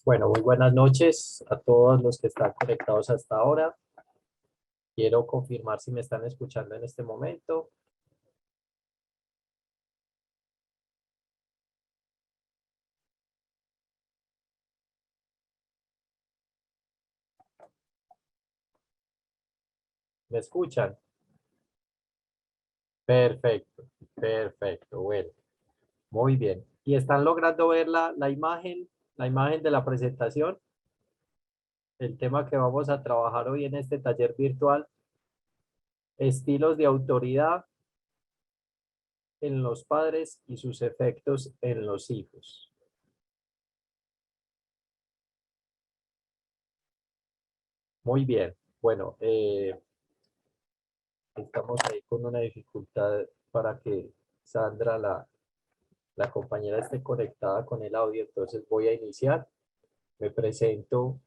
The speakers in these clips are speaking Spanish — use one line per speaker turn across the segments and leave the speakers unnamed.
Bueno, muy buenas noches a todos los que están conectados hasta ahora. Quiero confirmar si me están escuchando en este momento. ¿Me escuchan? Perfecto, perfecto. Bueno, muy bien. ¿Y están logrando ver la imagen de la presentación? El tema que vamos a trabajar hoy en este taller virtual, estilos de autoridad en los padres y sus efectos en los hijos. Muy bien. Bueno, estamos ahí con una dificultad para que Sandra, la compañera, esté conectada con el audio, entonces voy a iniciar. Me presento.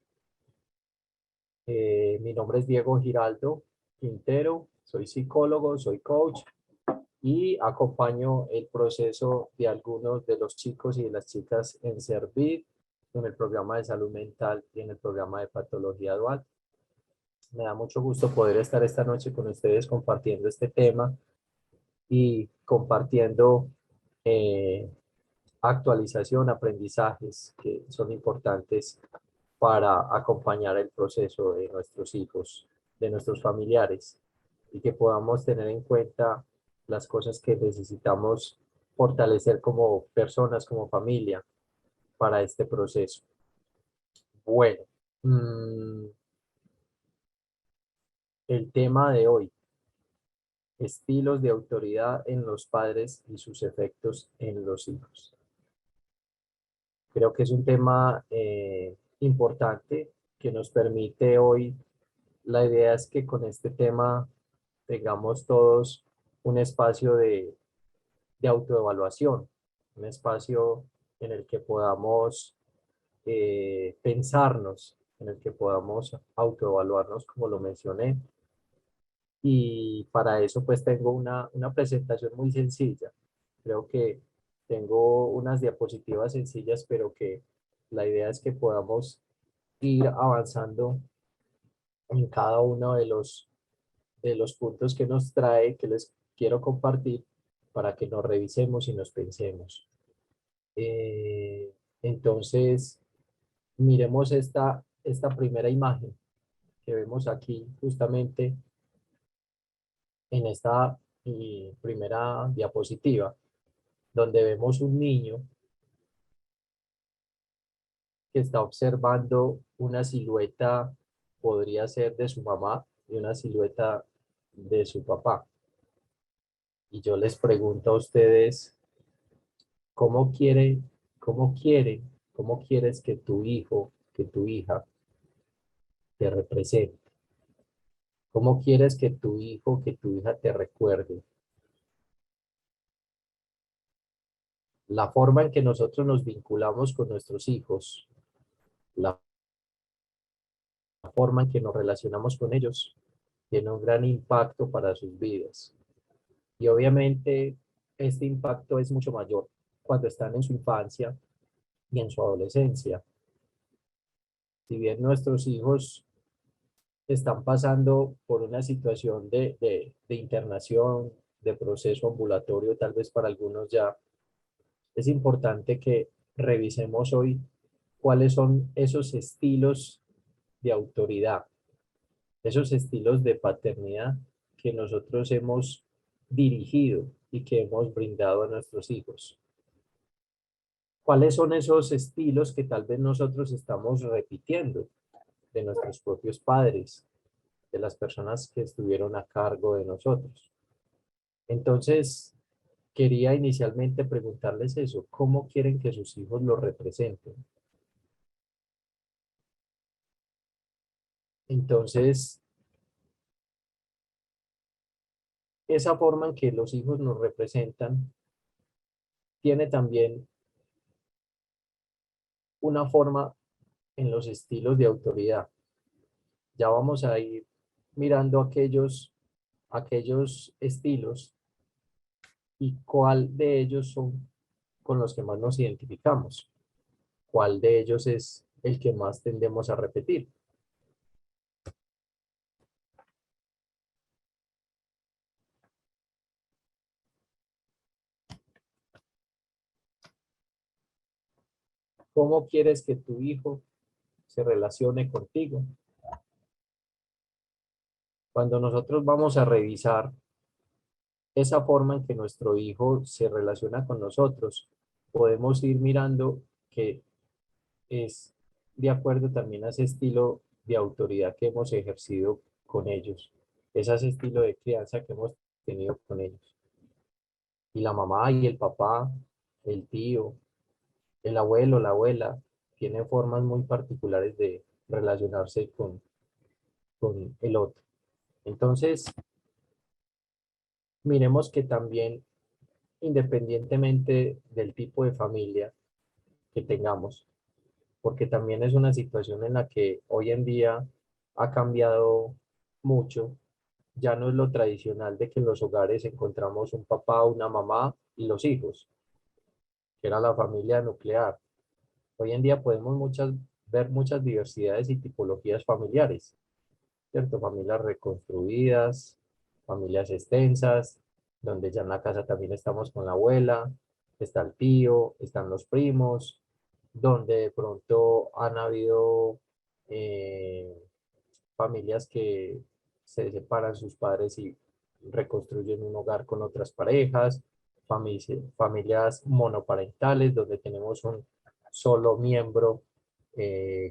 Mi nombre es Diego Giraldo Quintero, soy psicólogo, soy coach y acompaño el proceso de algunos de los chicos y de las chicas en Servir, en el programa de salud mental y en el programa de patología dual. Me da mucho gusto poder estar esta noche con ustedes compartiendo este tema y compartiendo eh, actualización, aprendizajes que son importantes para acompañar el proceso de nuestros hijos, de nuestros familiares, y que podamos tener en cuenta las cosas que necesitamos fortalecer como personas, como familia, para este proceso. Bueno, el tema de hoy, estilos de autoridad en los padres y sus efectos en los hijos. Creo que es un tema importante que nos permite hoy. La idea es que con este tema tengamos todos un espacio de autoevaluación, un espacio en el que podamos pensarnos, en el que podamos autoevaluarnos, como lo mencioné. Y para eso pues tengo una presentación muy sencilla. Creo que tengo unas diapositivas sencillas, pero que la idea es que podamos ir avanzando en cada uno de los puntos que nos trae, que les quiero compartir para que nos revisemos y nos pensemos. Entonces, miremos esta primera imagen que vemos aquí justamente en esta primera diapositiva, donde vemos un niño que está observando una silueta, podría ser de su mamá, y una silueta de su papá. Y yo les pregunto a ustedes, ¿cómo quiere, cómo quieres que tu hijo, que tu hija te represente? ¿Cómo quieres que tu hijo, que tu hija te recuerde? La forma en que nosotros nos vinculamos con nuestros hijos, la forma en que nos relacionamos con ellos, tiene un gran impacto para sus vidas. Y obviamente este impacto es mucho mayor cuando están en su infancia y en su adolescencia. Si bien nuestros hijos están pasando por una situación de internación, de proceso ambulatorio, tal vez para algunos ya, es importante que revisemos hoy cuáles son esos estilos de autoridad, esos estilos de paternidad que nosotros hemos dirigido y que hemos brindado a nuestros hijos. ¿Cuáles son esos estilos que tal vez nosotros estamos repitiendo de nuestros propios padres, de las personas que estuvieron a cargo de nosotros? Entonces, quería inicialmente preguntarles eso, ¿cómo quieren que sus hijos lo representen? Entonces, esa forma en que los hijos nos representan tiene también una forma en los estilos de autoridad. Ya vamos a ir mirando aquellos estilos y cuál de ellos son con los que más nos identificamos. ¿Cuál de ellos es el que más tendemos a repetir. ¿Cómo quieres que tu hijo se relacione contigo? Cuando nosotros vamos a revisar esa forma en que nuestro hijo se relaciona con nosotros, podemos ir mirando que es de acuerdo también a ese estilo de autoridad que hemos ejercido con ellos, es ese estilo de crianza que hemos tenido con ellos. Y la mamá y el papá, el tío, el abuelo, la abuela, tienen formas muy particulares de relacionarse con el otro. Entonces, miremos que también, independientemente del tipo de familia que tengamos, porque también es una situación en la que hoy en día ha cambiado mucho. Ya no es lo tradicional de que en los hogares encontramos un papá, una mamá y los hijos, que era la familia nuclear. Hoy en día podemos ver muchas diversidades y tipologías familiares, ¿cierto? Familias reconstruidas, familias extensas, donde ya en la casa también estamos con la abuela, está el tío, están los primos, donde de pronto han habido eh, familias que se separan sus padres y reconstruyen un hogar con otras parejas, familias monoparentales, donde tenemos un solo miembro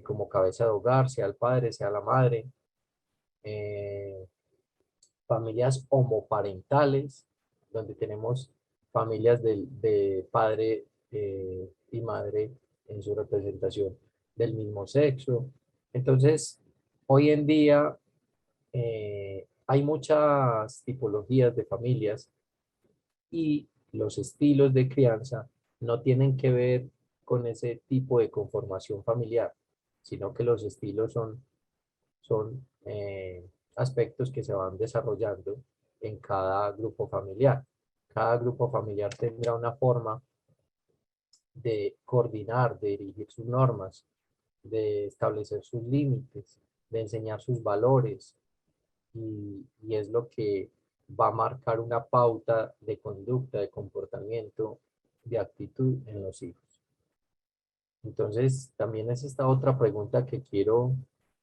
como cabeza de hogar, sea el padre, sea la madre, eh, familias homoparentales, donde tenemos familias de padre y madre en su representación del mismo sexo. Entonces, hoy en día hay muchas tipologías de familias y los estilos de crianza no tienen que ver con ese tipo de conformación familiar, sino que los estilos son aspectos que se van desarrollando en cada grupo familiar. Cada grupo familiar tendrá una forma de coordinar, de dirigir sus normas, de establecer sus límites, de enseñar sus valores, y es lo que va a marcar una pauta de conducta, de comportamiento, de actitud en los hijos. Entonces, también es esta otra pregunta que quiero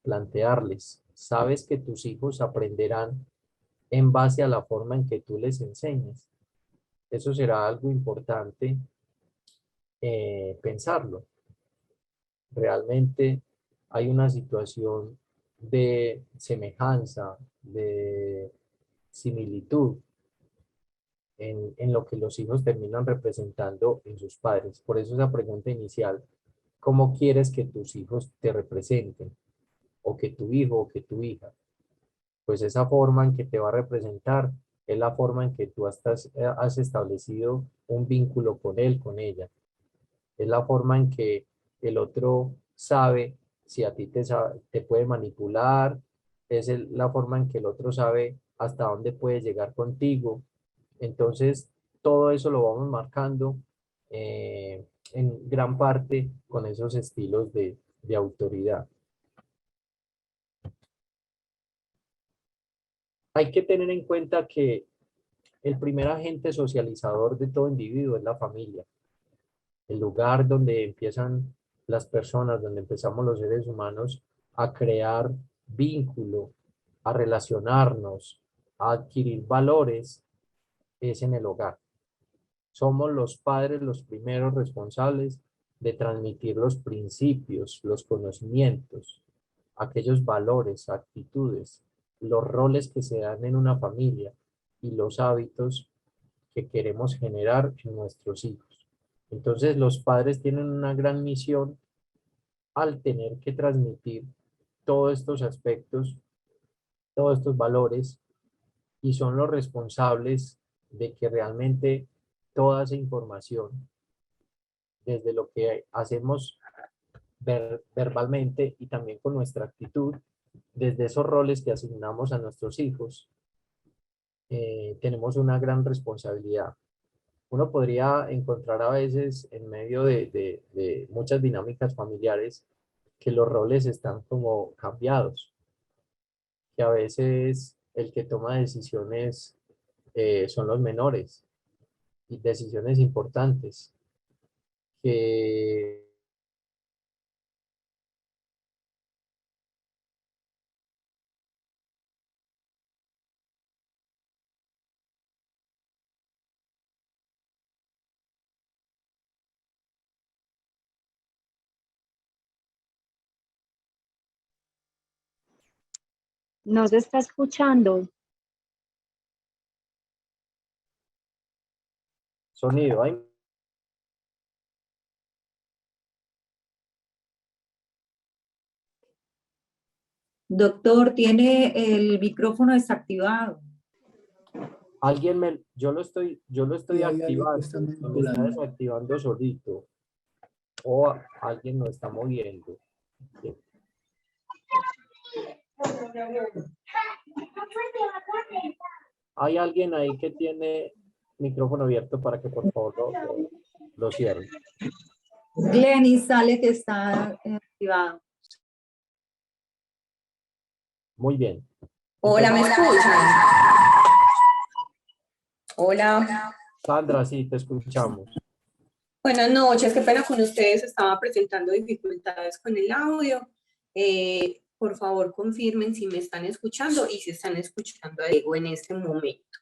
plantearles. ¿Sabes que tus hijos aprenderán en base a la forma en que tú les enseñes? Eso será algo importante pensarlo. Realmente hay una situación de semejanza, de similitud en lo que los hijos terminan representando en sus padres. Por eso esa pregunta inicial, ¿cómo quieres que tus hijos te representen? O que tu hijo o que tu hija. Pues esa forma en que te va a representar es la forma en que tú has establecido un vínculo con él, con ella. Es la forma en que el otro sabe si a ti te puede manipular, la forma en que el otro sabe hasta dónde puede llegar contigo. Entonces, todo eso lo vamos marcando en gran parte con esos estilos de autoridad. Hay que tener en cuenta que el primer agente socializador de todo individuo es la familia, el lugar donde empiezan las personas, donde empezamos los seres humanos a crear vínculo, a relacionarnos, a adquirir valores, es en el hogar. Somos los padres los primeros responsables de transmitir los principios, los conocimientos, aquellos valores, actitudes, los roles que se dan en una familia y los hábitos que queremos generar en nuestros hijos. Entonces los padres tienen una gran misión al tener que transmitir todos estos aspectos, todos estos valores, y son los responsables de que realmente toda esa información, desde lo que hacemos verbalmente y también con nuestra actitud, desde esos roles que asignamos a nuestros hijos, tenemos una gran responsabilidad. Uno podría encontrar a veces en medio de muchas dinámicas familiares que los roles están como cambiados, que a veces el que toma decisiones son los menores y decisiones importantes, que
No se está escuchando.
sonido, hay.
Doctor, tiene el micrófono desactivado.
Yo lo estoy
Sí, hay algo que
activando,
está
se me está
manipulando.
desactivando solito, o alguien lo está moviendo. Hay alguien ahí que tiene micrófono abierto para que por favor lo cierre.
Glenny sale que está activado.
Muy bien.
Hola, ¿me
Entonces,
escuchan? Hola.
Sandra, sí, te escuchamos.
Buenas noches, qué pena con ustedes. Estaba presentando dificultades con el audio. Por favor, confirmen si me están escuchando y si están escuchando a Diego en este momento.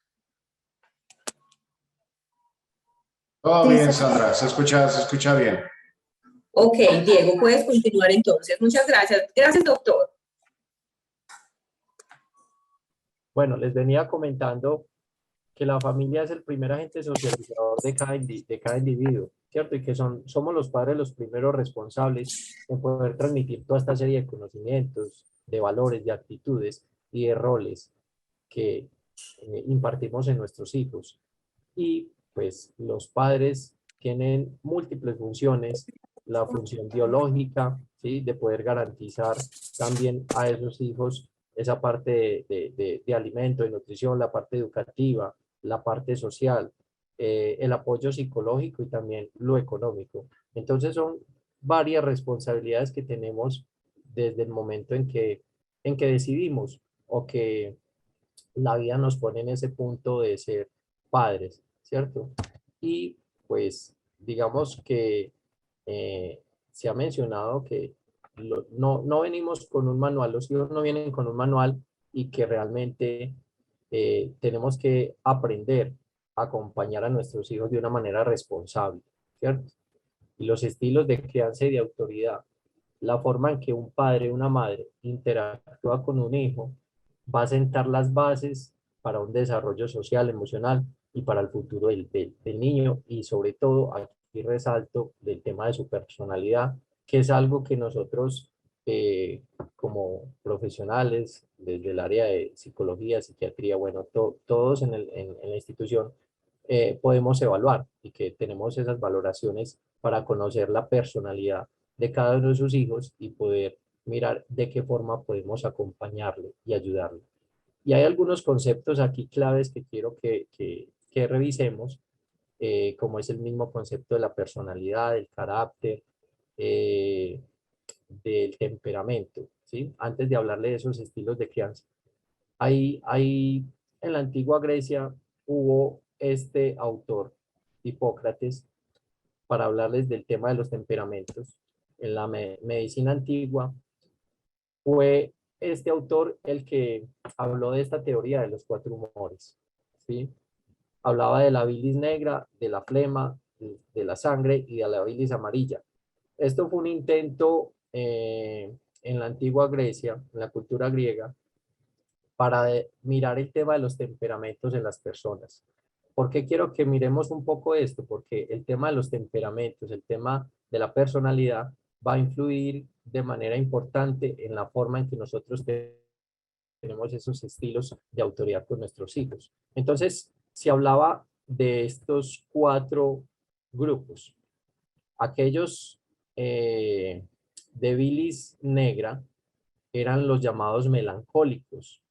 Todo
Sí,
bien, Sandra, se escucha bien.
Ok, Diego, puedes continuar entonces. Muchas gracias. Gracias, doctor.
Bueno, les venía comentando que la familia es el primer agente socializador de cada individuo, ¿cierto? Y que somos los padres los primeros responsables en poder transmitir toda esta serie de conocimientos, de valores, de actitudes y de roles que impartimos en nuestros hijos. Y pues los padres tienen múltiples funciones, la función biológica, ¿sí? De poder garantizar también a esos hijos esa parte de alimento, de nutrición, la parte educativa, la parte social, el apoyo psicológico y también lo económico. Entonces son varias responsabilidades que tenemos desde el momento en que decidimos o que la vida nos pone en ese punto de ser padres, ¿cierto? Y pues digamos que se ha mencionado que no venimos con un manual, los hijos no vienen con un manual y que realmente tenemos que aprender a acompañar a nuestros hijos de una manera responsable, ¿cierto? Y los estilos de crianza y de autoridad, la forma en que un padre o una madre interactúa con un hijo, va a sentar las bases para un desarrollo social, emocional y para el futuro del niño, y sobre todo aquí resalto del tema de su personalidad, que es algo que nosotros como profesionales desde el área de psicología, psiquiatría, bueno, todos en la institución podemos evaluar y que tenemos esas valoraciones para conocer la personalidad de cada uno de sus hijos y poder mirar de qué forma podemos acompañarle y ayudarle. Y hay algunos conceptos aquí claves que quiero que revisemos, como es el mismo concepto de la personalidad, del carácter, eh, del temperamento, ¿sí? Antes de hablarle de esos estilos de crianza. En la antigua Grecia hubo este autor, Hipócrates, para hablarles del tema de los temperamentos. En la medicina antigua fue este autor el que habló de esta teoría de los cuatro humores, ¿sí? Hablaba de la bilis negra, de la flema, de la sangre y de la bilis amarilla. Esto fue un intento en la antigua Grecia, en la cultura griega, para mirar el tema de los temperamentos en las personas. ¿Por qué quiero que miremos un poco esto? Porque el tema de los temperamentos, el tema de la personalidad, va a influir de manera importante en la forma en que nosotros tenemos esos estilos de autoridad con nuestros hijos. Entonces, se hablaba de estos cuatro grupos. Aquellos de bilis negra eran los llamados melancólicos.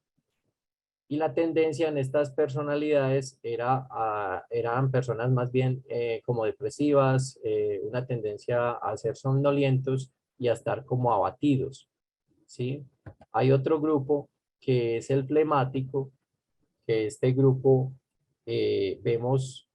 Y la tendencia en estas personalidades eran personas más bien como depresivas, una tendencia a ser somnolientos y a estar como abatidos, ¿sí? Hay otro grupo que es el flemático, que este grupo vemos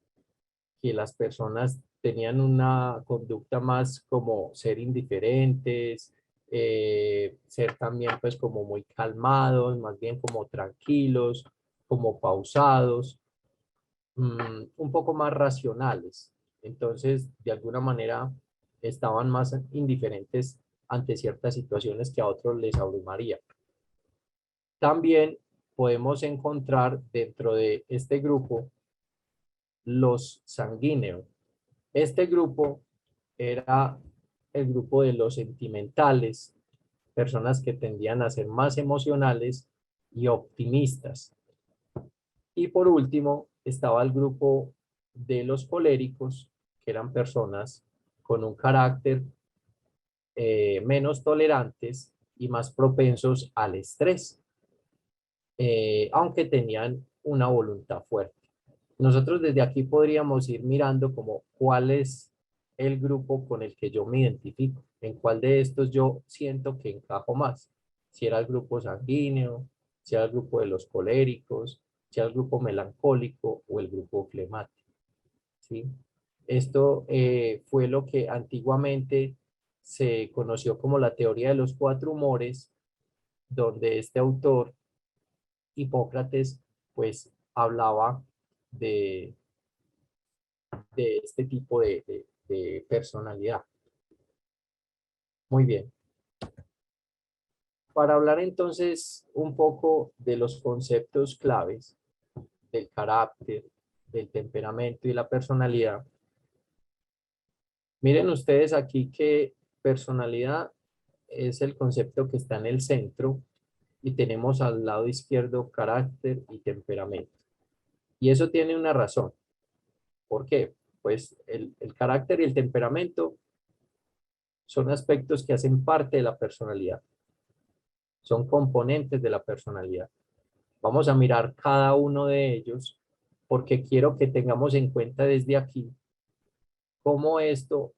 que las personas tenían una conducta más como ser indiferentes, ser también pues como muy calmados, más bien como tranquilos, como pausados, un poco más racionales. Entonces, de alguna manera, estaban más indiferentes ante ciertas situaciones que a otros les abrumaría. También podemos encontrar dentro de este grupo los sanguíneos. Este grupo era el grupo de los sentimentales, personas que tendían a ser más emocionales y optimistas. Y por último, estaba el grupo de los coléricos, que eran personas con un carácter menos tolerantes y más propensos al estrés, aunque tenían una voluntad fuerte. Nosotros desde aquí podríamos ir mirando como cuál es el grupo con el que yo me identifico, en cuál de estos yo siento que encajo más, si era el grupo sanguíneo, si era el grupo de los coléricos, si era el grupo melancólico o el grupo flemático, ¿sí? Esto fue lo que antiguamente se conoció como la teoría de los 4 humores, donde este autor, Hipócrates, pues hablaba de este tipo de personalidad. Muy bien. Para hablar entonces un poco de los conceptos claves del carácter, del temperamento y la personalidad, miren ustedes aquí que personalidad es el concepto que está en el centro y tenemos al lado izquierdo carácter y temperamento. Y eso tiene una razón. ¿Por qué? Pues el carácter y el temperamento son aspectos que hacen parte de la personalidad. Son componentes de la personalidad. Vamos a mirar cada uno de ellos porque quiero que tengamos en cuenta desde aquí cómo esto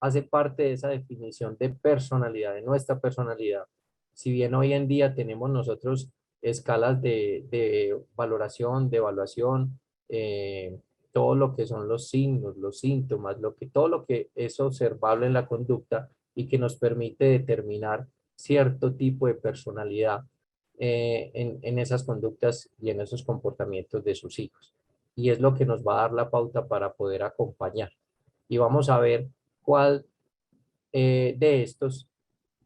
hace parte de esa definición de personalidad, de nuestra personalidad. Si bien hoy en día tenemos nosotros escalas de valoración, de evaluación, todo lo que son los signos, los síntomas, todo lo que es observable en la conducta y que nos permite determinar cierto tipo de personalidad en esas conductas y en esos comportamientos de sus hijos. Y es lo que nos va a dar la pauta para poder acompañar. Y vamos a ver cuál de estos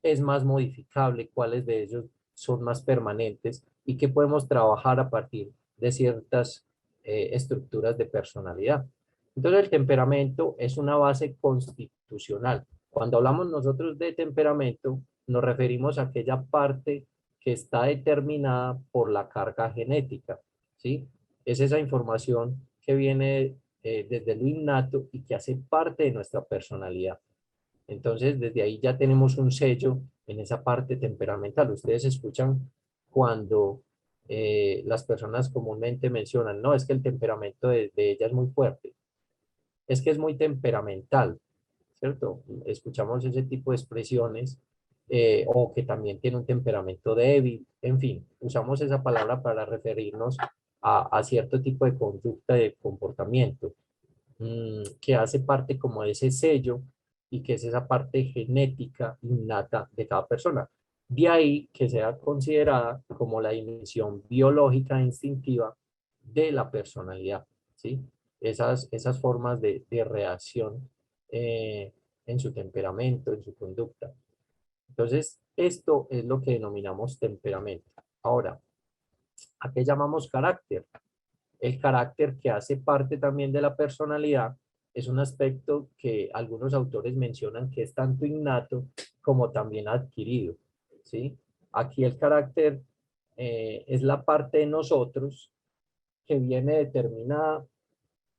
es más modificable, cuáles de ellos son más permanentes y qué podemos trabajar a partir de ciertas estructuras de personalidad. Entonces el temperamento es una base constitucional. Cuando hablamos nosotros de temperamento, nos referimos a aquella parte que está determinada por la carga genética, ¿sí? Es esa información que viene desde lo innato y que hace parte de nuestra personalidad. Entonces, desde ahí ya tenemos un sello en esa parte temperamental. Ustedes escuchan cuando las personas comúnmente mencionan, no, es que el temperamento de ella es muy fuerte, es que es muy temperamental, ¿cierto? Escuchamos ese tipo de expresiones, o que también tiene un temperamento débil, en fin, usamos esa palabra para referirnos a cierto tipo de conducta, de comportamiento que hace parte como de ese sello y que es esa parte genética innata de cada persona. De ahí que sea considerada como la dimensión biológica e instintiva de la personalidad, ¿sí? Esas formas de reacción en su temperamento, en su conducta. Entonces, esto es lo que denominamos temperamento. Ahora, ¿a qué llamamos carácter? El carácter, que hace parte también de la personalidad, es un aspecto que algunos autores mencionan que es tanto innato como también adquirido, ¿sí? Aquí el carácter es la parte de nosotros que viene determinada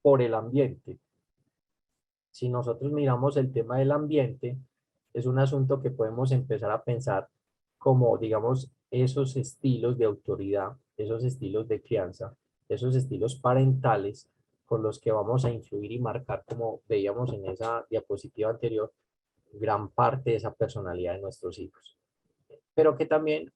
por el ambiente. Si nosotros miramos el tema del ambiente, es un asunto que podemos empezar a pensar como, digamos, esos estilos de autoridad, esos estilos de crianza, esos estilos parentales con los que vamos a influir y marcar, como veíamos en esa diapositiva anterior, gran parte de esa personalidad de nuestros hijos, pero que también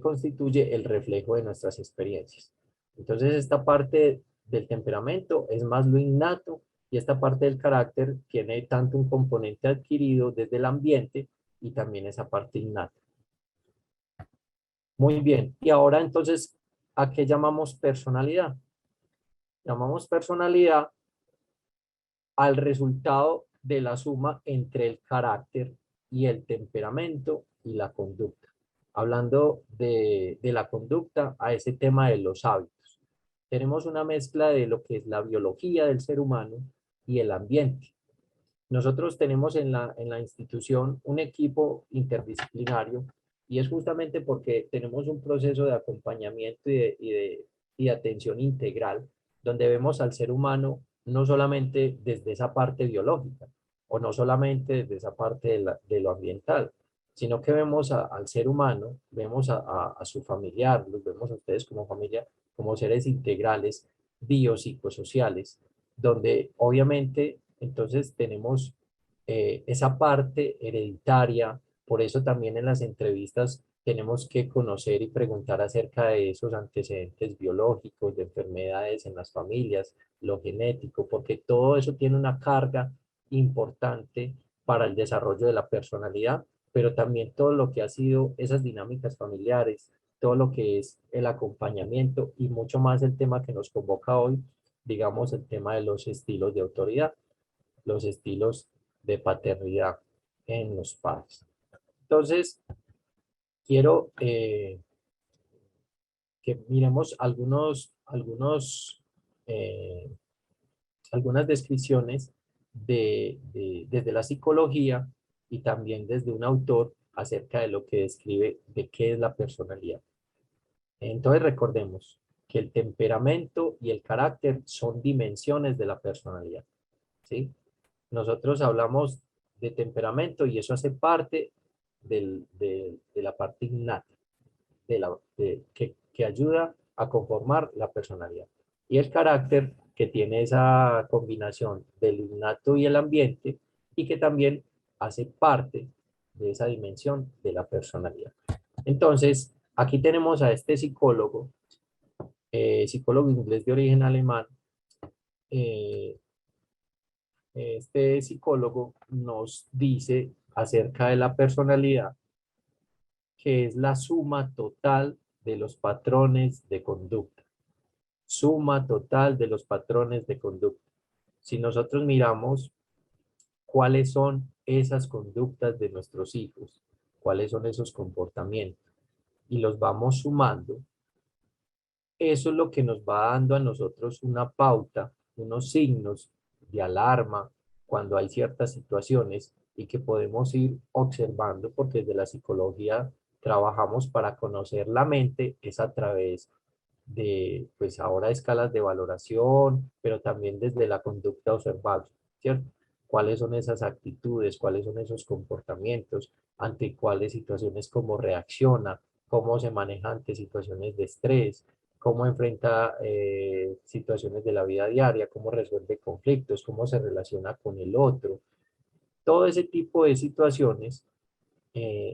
constituye el reflejo de nuestras experiencias. Entonces, esta parte del temperamento es más lo innato y esta parte del carácter tiene tanto un componente adquirido desde el ambiente y también esa parte innata. Muy bien. Y ahora entonces, ¿a qué llamamos personalidad? Llamamos personalidad al resultado de la suma entre el carácter y el temperamento y la conducta. Hablando de la conducta, a ese tema de los hábitos. Tenemos una mezcla de lo que es la biología del ser humano y el ambiente. Nosotros tenemos en la institución un equipo interdisciplinario y es justamente porque tenemos un proceso de acompañamiento y de atención integral donde vemos al ser humano no solamente desde esa parte biológica o no solamente desde esa parte de lo ambiental, sino que vemos al ser humano, vemos a su familiar, los vemos a ustedes como familia, como seres integrales, biopsicosociales, donde obviamente entonces tenemos esa parte hereditaria, por eso también en las entrevistas tenemos que conocer y preguntar acerca de esos antecedentes biológicos, de enfermedades en las familias, lo genético, porque todo eso tiene una carga importante para el desarrollo de la personalidad, pero también todo lo que ha sido esas dinámicas familiares, todo lo que es el acompañamiento y mucho más el tema que nos convoca hoy, digamos el tema de los estilos de autoridad, los estilos de paternidad en los padres. Entonces, quiero que miremos algunas descripciones desde la psicología y también desde un autor acerca de lo que describe de qué es la personalidad. Entonces recordemos que el temperamento y el carácter son dimensiones de la personalidad, ¿sí? Nosotros hablamos de temperamento y eso hace parte de la parte innata, que ayuda a conformar la personalidad. Y el carácter que tiene esa combinación del innato y el ambiente y que también hace parte de esa dimensión de la personalidad. Entonces, aquí tenemos a este psicólogo, psicólogo inglés de origen alemán. Este psicólogo nos dice acerca de la personalidad que es la suma total de los patrones de conducta. Suma total de los patrones de conducta. Si nosotros miramos cuáles son esas conductas de nuestros hijos, cuáles son esos comportamientos, y los vamos sumando, eso es lo que nos va dando a nosotros una pauta, unos signos de alarma cuando hay ciertas situaciones y que podemos ir observando porque desde la psicología trabajamos para conocer la mente, es a través de, pues ahora escalas de valoración, pero también desde la conducta observable, ¿cierto? ¿Cuáles son esas actitudes? ¿Cuáles son esos comportamientos? ¿Ante cuáles situaciones cómo reacciona? ¿Cómo se maneja ante situaciones de estrés? ¿Cómo enfrenta situaciones de la vida diaria? ¿Cómo resuelve conflictos? ¿Cómo se relaciona con el otro? Todo ese tipo de situaciones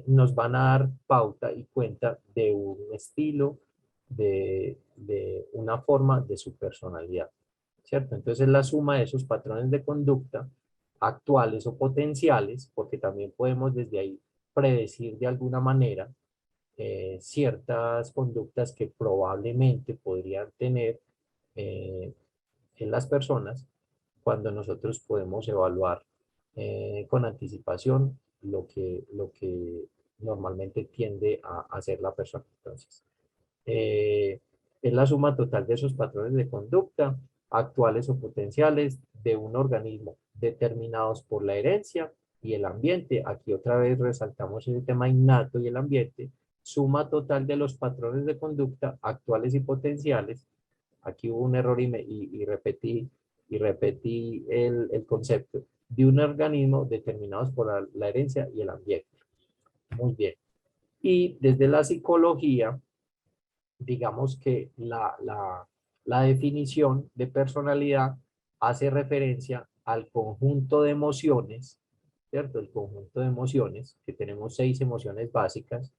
nos van a dar pauta y cuenta de un estilo, de una forma de su personalidad, ¿cierto? Entonces la suma de esos patrones de conducta actuales o potenciales, porque también podemos desde ahí predecir de alguna manera ciertas conductas que probablemente podrían tener eh, en las personas cuando nosotros podemos evaluar con anticipación lo que normalmente tiende a hacer la persona. Entonces, es la suma total de esos patrones de conducta, actuales o potenciales, de un organismo determinados por la herencia y el ambiente. Aquí otra vez resaltamos el tema innato y el ambiente. Suma total de los patrones de conducta actuales y potenciales. Aquí hubo un error y repetí el concepto de un organismo determinados por la herencia y el ambiente. Muy bien. Y desde la psicología, digamos que la definición de personalidad hace referencia al conjunto de emociones ¿cierto? El conjunto de emociones, que tenemos 6 emociones básicas,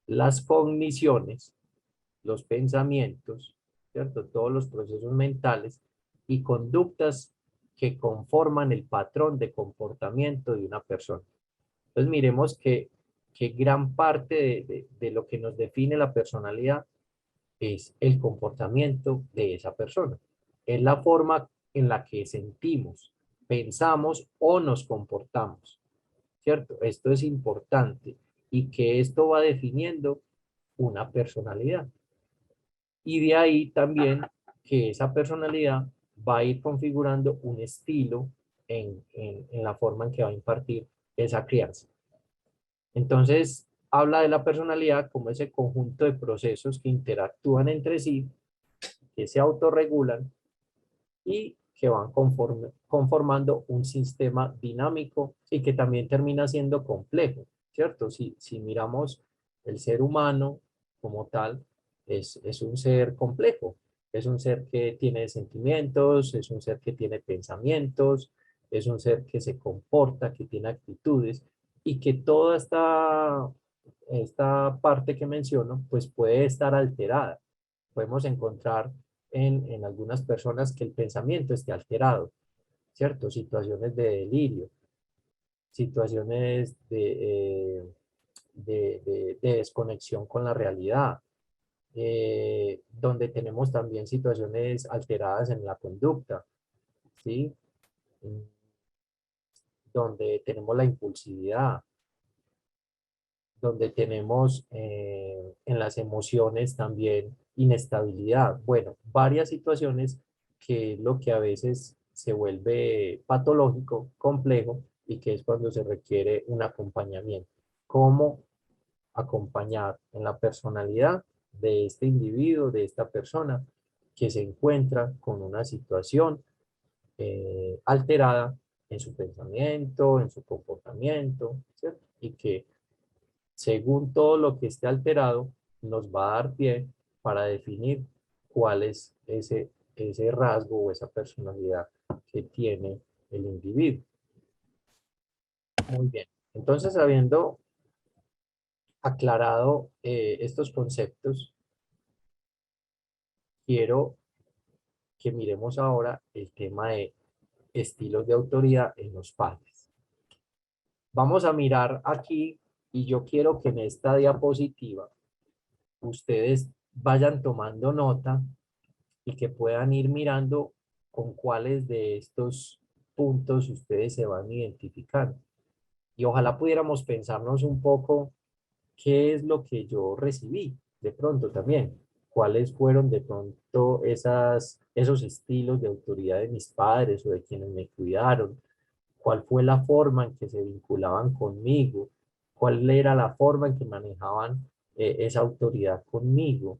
las cogniciones, los pensamientos, ¿cierto? Todos los procesos mentales y conductas que conforman el patrón de comportamiento de una persona. Entonces miremos que gran parte de lo que nos define la personalidad es el comportamiento de esa persona. Es la forma en la que sentimos, pensamos o nos comportamos, ¿cierto? Esto es importante y que esto va definiendo una personalidad. Y de ahí también que esa personalidad va a ir configurando un estilo en la forma en que va a impartir esa crianza. Entonces, habla de la personalidad como ese conjunto de procesos que interactúan entre sí, que se autorregulan y que van conformando un sistema dinámico y que también termina siendo complejo, ¿cierto? Si miramos el ser humano como tal, es un ser complejo, es un ser que tiene sentimientos, es un ser que tiene pensamientos, es un ser que se comporta, que tiene actitudes y que toda esta parte que menciono, pues puede estar alterada. Podemos encontrar en algunas personas que el pensamiento esté alterado, ¿cierto? Situaciones de delirio, situaciones de desconexión con la realidad, donde tenemos también situaciones alteradas en la conducta, ¿sí? Donde tenemos la impulsividad, donde tenemos en las emociones también inestabilidad. Bueno, varias situaciones que es lo que a veces se vuelve patológico, complejo, y que es cuando se requiere un acompañamiento. ¿Cómo acompañar en la personalidad de este individuo, de esta persona que se encuentra con una situación alterada en su pensamiento, en su comportamiento, ¿cierto? Y que según todo lo que esté alterado, nos va a dar pie para definir cuál es ese rasgo o esa personalidad que tiene el individuo. Muy bien. Entonces, habiendo aclarado estos conceptos, quiero que miremos ahora el tema de estilos de autoridad en los padres. Vamos a mirar aquí y yo quiero que en esta diapositiva ustedes vayan tomando nota y que puedan ir mirando con cuáles de estos puntos ustedes se van identificando. Y ojalá pudiéramos pensarnos un poco qué es lo que yo recibí de pronto también. ¿Cuáles fueron de pronto esos estilos de autoridad de mis padres o de quienes me cuidaron? ¿Cuál fue la forma en que se vinculaban conmigo? ¿Cuál era la forma en que manejaban esa autoridad conmigo?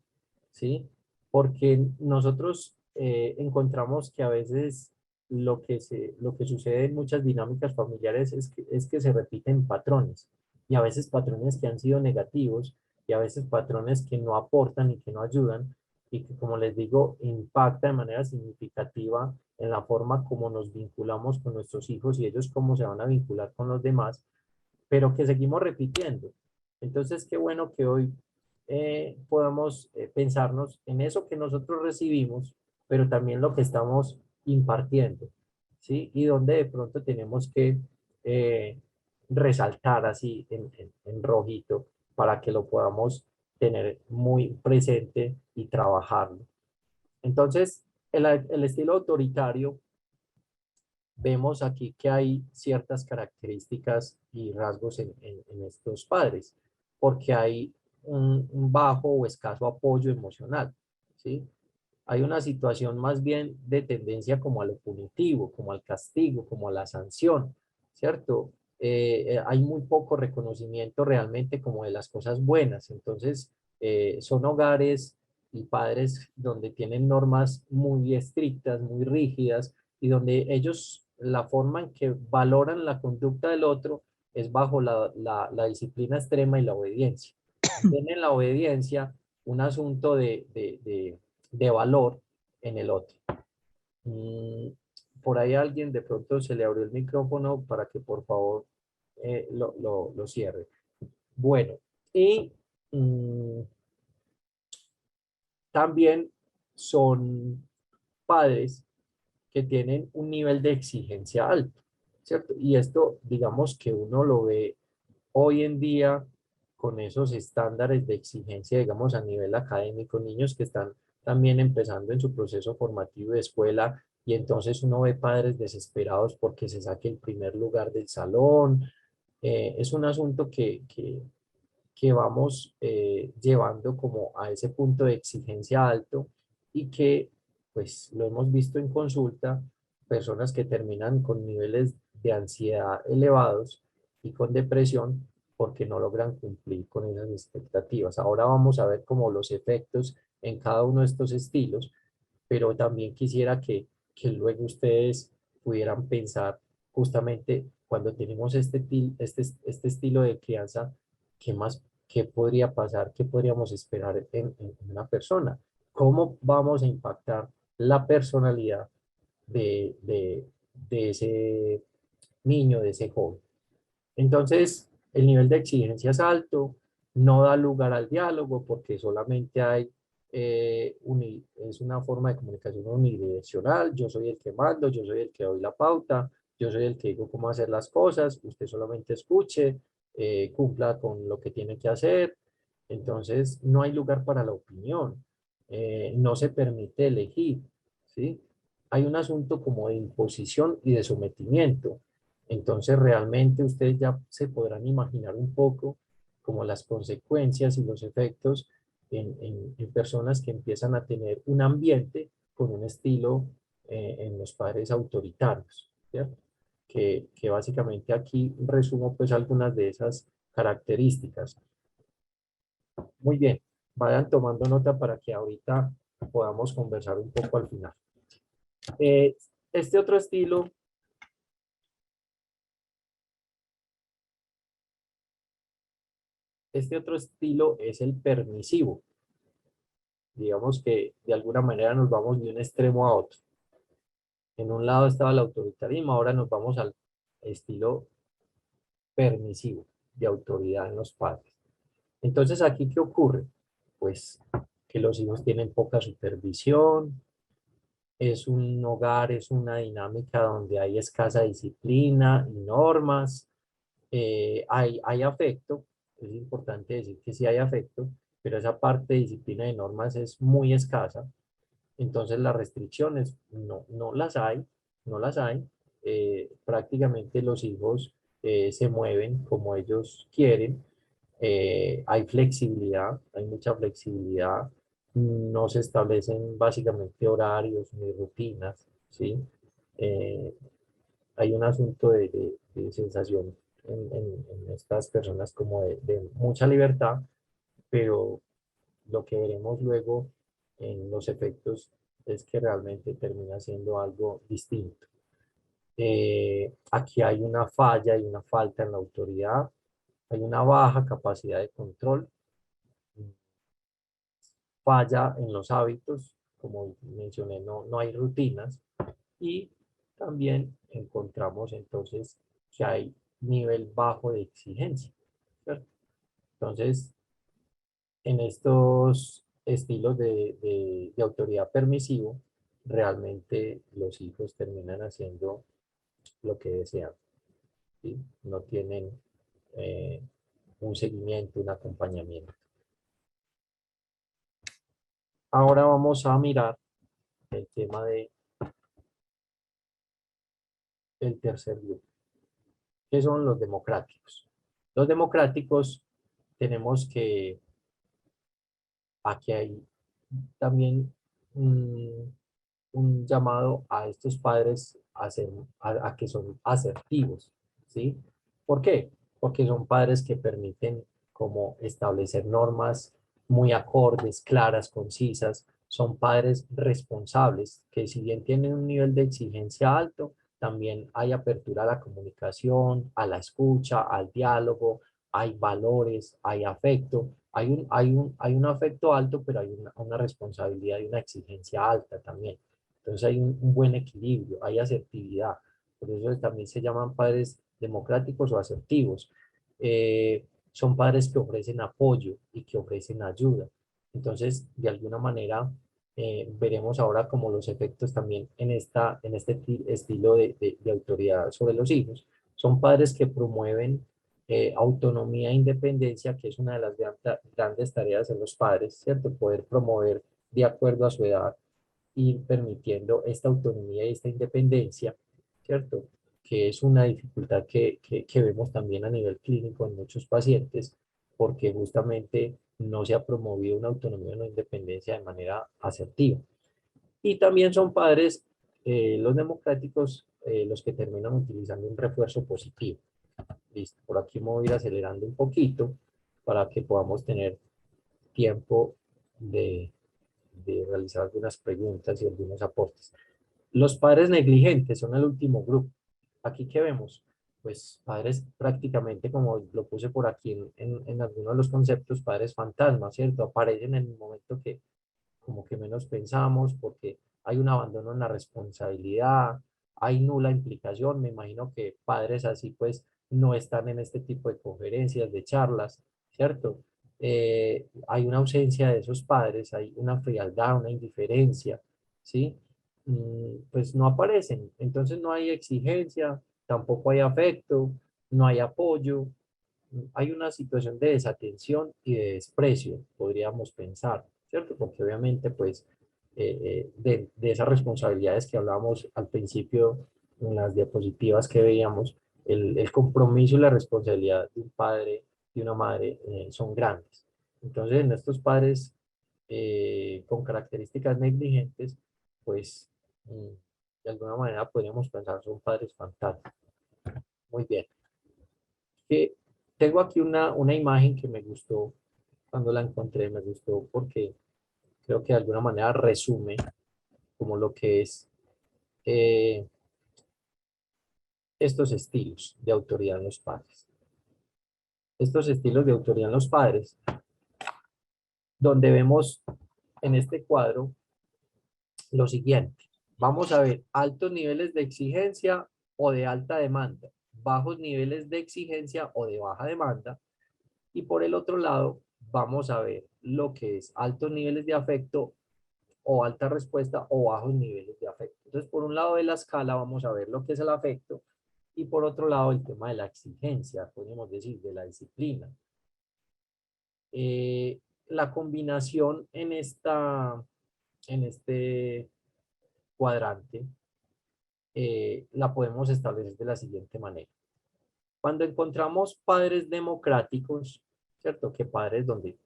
¿Sí? Porque nosotros encontramos que a veces lo que sucede en muchas dinámicas familiares es que se repiten patrones, y a veces patrones que han sido negativos, y a veces patrones que no aportan y que no ayudan, y que, como les digo, impacta de manera significativa en la forma como nos vinculamos con nuestros hijos y ellos cómo se van a vincular con los demás, pero que seguimos repitiendo. Entonces, qué bueno que hoy podamos pensarnos en eso que nosotros recibimos, pero también lo que estamos impartiendo, ¿sí? Y donde de pronto tenemos que resaltar así en rojito para que lo podamos tener muy presente y trabajarlo. Entonces, el estilo autoritario, vemos aquí que hay ciertas características y rasgos en estos padres, porque hay un bajo o escaso apoyo emocional, ¿sí? Hay una situación más bien de tendencia como a lo punitivo, como al castigo, como a la sanción, ¿cierto? Hay muy poco reconocimiento realmente como de las cosas buenas. Entonces, son hogares y padres donde tienen normas muy estrictas, muy rígidas, y donde ellos, la forma en que valoran la conducta del otro es bajo la disciplina extrema y la obediencia. Ven en la obediencia un asunto de valor en el otro. por ahí alguien de pronto se le abrió el micrófono para que por favor lo cierre. Bueno, y también son padres que tienen un nivel de exigencia alto, ¿cierto? Y esto, digamos que uno lo ve hoy en día con esos estándares de exigencia, digamos, a nivel académico, niños que están también empezando en su proceso formativo de escuela, y entonces uno ve padres desesperados porque se saque el primer lugar del salón. Es un asunto que vamos llevando como a ese punto de exigencia alto y que pues lo hemos visto en consulta, personas que terminan con niveles de ansiedad elevados y con depresión porque no logran cumplir con esas expectativas. Ahora vamos a ver como los efectos en cada uno de estos estilos, pero también quisiera que luego ustedes pudieran pensar justamente cuando tenemos este estilo de crianza, ¿qué más, qué podría pasar, qué podríamos esperar en una persona? ¿Cómo vamos a impactar la personalidad de ese niño, de ese joven? Entonces, el nivel de exigencia es alto, no da lugar al diálogo porque solamente hay, es una forma de comunicación unidireccional. Yo soy el que mando, yo soy el que doy la pauta, yo soy el que digo cómo hacer las cosas, usted solamente escuche, cumpla con lo que tiene que hacer. Entonces, no hay lugar para la opinión, no se permite elegir, ¿sí? Hay un asunto como de imposición y de sometimiento. Entonces realmente ustedes ya se podrán imaginar un poco como las consecuencias y los efectos en personas que empiezan a tener un ambiente con un estilo en los padres autoritarios, ¿cierto? Que básicamente aquí resumo pues algunas de esas características. Muy bien, vayan tomando nota para que ahorita podamos conversar un poco al final. Eh, este otro estilo Este otro estilo es el permisivo. Digamos que de alguna manera nos vamos de un extremo a otro. En un lado estaba el autoritarismo, ahora nos vamos al estilo permisivo de autoridad en los padres. Entonces, ¿aquí qué ocurre? Pues que los hijos tienen poca supervisión, es un hogar, es una dinámica donde hay escasa disciplina y normas, hay afecto, es importante decir que sí hay afecto, pero esa parte de disciplina y normas es muy escasa. Entonces las restricciones no las hay, no las hay. Prácticamente los hijos se mueven como ellos quieren. Hay flexibilidad, hay mucha flexibilidad. No se establecen básicamente horarios ni rutinas, ¿sí? Eh, Hay un asunto de sensación en estas personas como de mucha libertad, pero lo que veremos luego en los efectos es que realmente termina siendo algo distinto. Aquí hay una falla y una falta en la autoridad, hay una baja capacidad de control, falla en los hábitos, como mencioné, no hay rutinas, y también encontramos entonces que hay nivel bajo de exigencia, ¿cierto? Entonces, en estos estilos de autoridad permisivo, realmente los hijos terminan haciendo lo que desean, ¿sí? No tienen eh, un seguimiento, un acompañamiento. Ahora vamos a mirar el tema del tercer grupo, que son los democráticos. Los democráticos tenemos que, aquí hay también un llamado a estos padres a que son asertivos, ¿sí? ¿Por qué? Porque son padres que permiten como establecer normas muy acordes, claras, concisas. Son padres responsables que si bien tienen un nivel de exigencia alto, también hay apertura a la comunicación, a la escucha, al diálogo, hay valores, hay afecto, hay un afecto alto, pero hay una responsabilidad y una exigencia alta también. Entonces hay un buen equilibrio, hay asertividad. Por eso también se llaman padres democráticos o asertivos. Son padres que ofrecen apoyo y que ofrecen ayuda. Entonces, de alguna manera, veremos ahora como los efectos también en este estilo de autoridad sobre los hijos. Son padres que promueven autonomía e independencia, que es una de las grandes tareas de los padres, ¿cierto? Poder promover de acuerdo a su edad, ir permitiendo esta autonomía y esta independencia, ¿cierto? Que es una dificultad que vemos también a nivel clínico en muchos pacientes, porque justamente no se ha promovido una autonomía o una independencia de manera asertiva. Y también son padres, los democráticos, los que terminan utilizando un refuerzo positivo. Listo, por aquí me voy a ir acelerando un poquito para que podamos tener tiempo de realizar algunas preguntas y algunos aportes. Los padres negligentes son el último grupo. Aquí, ¿qué vemos? Pues padres prácticamente, como lo puse por aquí en algunos de los conceptos, padres fantasmas, ¿cierto? Aparecen en el momento que como que menos pensamos, porque hay un abandono en la responsabilidad, hay nula implicación. Me imagino que padres así pues no están en este tipo de conferencias, de charlas, ¿cierto? Hay una ausencia de esos padres, hay una frialdad, una indiferencia, ¿sí? Pues no aparecen, entonces no hay exigencia, tampoco hay afecto, no hay apoyo, hay una situación de desatención y de desprecio, podríamos pensar, ¿cierto? Porque obviamente, pues, de esas responsabilidades que hablábamos al principio en las diapositivas que veíamos, el compromiso y la responsabilidad de un padre y una madre son grandes. Entonces, en estos padres con características negligentes, pues, de alguna manera podríamos pensar son padres fantásticos. Muy bien. Que tengo aquí una imagen que me gustó cuando la encontré, me gustó porque creo que de alguna manera resume como lo que es eh, estos estilos de autoridad en los padres. Estos estilos de autoridad en los padres, donde vemos en este cuadro lo siguiente. Vamos a ver altos niveles de exigencia o de alta demanda, bajos niveles de exigencia o de baja demanda, y por el otro lado vamos a ver lo que es altos niveles de afecto o alta respuesta o bajos niveles de afecto. Entonces, por un lado de la escala vamos a ver lo que es el afecto y por otro lado el tema de la exigencia, podríamos decir, de la disciplina. La combinación en este cuadrante la podemos establecer de la siguiente manera. Cuando encontramos padres democráticos, ¿cierto? Que padres donde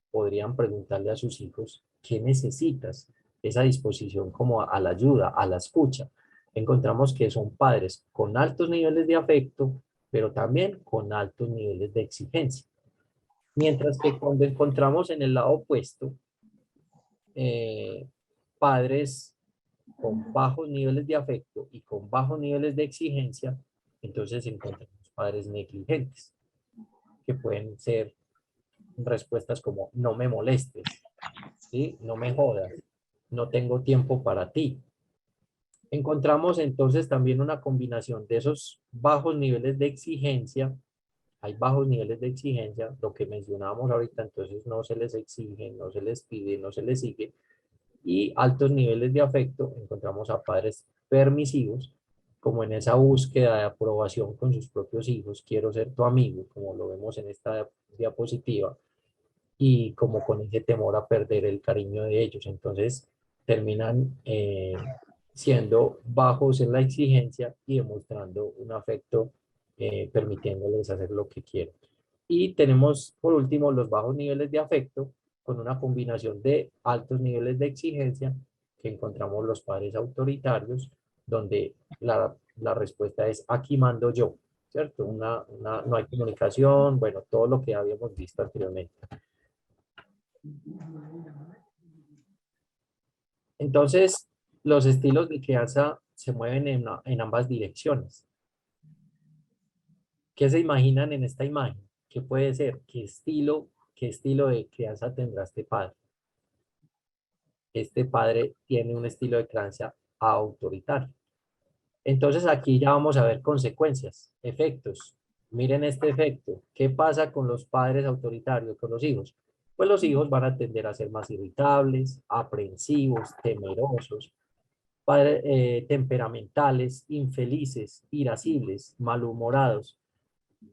podrían preguntarle a sus hijos, ¿qué necesitas? Esa disposición como a la ayuda, a la escucha. Encontramos que son padres con altos niveles de afecto, pero también con altos niveles de exigencia. Mientras que cuando encontramos en el lado opuesto, padres con bajos niveles de afecto y con bajos niveles de exigencia, entonces encontramos padres negligentes, que pueden ser respuestas como no me molestes, ¿sí? No me jodas, no tengo tiempo para ti. Encontramos entonces también una combinación de esos bajos niveles de exigencia. Hay bajos niveles de exigencia, lo que mencionábamos ahorita, entonces no se les exige, no se les pide, no se les sigue. Y altos niveles de afecto, encontramos a padres permisivos, como en esa búsqueda de aprobación con sus propios hijos, quiero ser tu amigo, como lo vemos en esta diapositiva, y como con ese temor a perder el cariño de ellos. Entonces terminan siendo bajos en la exigencia y demostrando un afecto, permitiéndoles hacer lo que quieren. Y tenemos por último los bajos niveles de afecto con una combinación de altos niveles de exigencia, que encontramos los padres autoritarios, donde la respuesta es aquí mando yo, ¿cierto? No hay comunicación, bueno, todo lo que habíamos visto anteriormente. Entonces, los estilos de crianza se mueven en ambas direcciones. ¿Qué se imaginan en esta imagen? ¿Qué puede ser? Qué estilo de crianza tendrá este padre? este padre tiene un estilo de crianza autoritario. Entonces aquí ya vamos a ver consecuencias, efectos. Miren este efecto. ¿Qué pasa con los padres autoritarios, con los hijos? Pues los hijos van a tender a ser más irritables, aprensivos, temerosos, temperamentales, infelices, irascibles, malhumorados.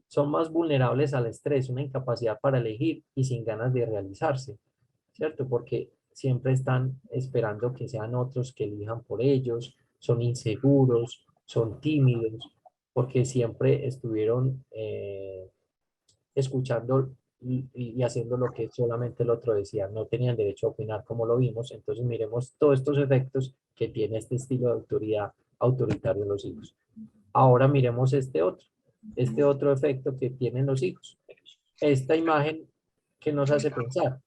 Son más vulnerables al estrés, una incapacidad para elegir y sin ganas de realizarse, ¿cierto? Porque siempre están esperando que sean otros que elijan por ellos, son inseguros, son tímidos, porque siempre estuvieron escuchando y haciendo lo que solamente el otro decía, no tenían derecho a opinar como lo vimos. Entonces miremos todos estos efectos que tiene este estilo de autoridad autoritario en los hijos. Ahora miremos este otro efecto que tienen los hijos. Esta imagen que nos hace pensar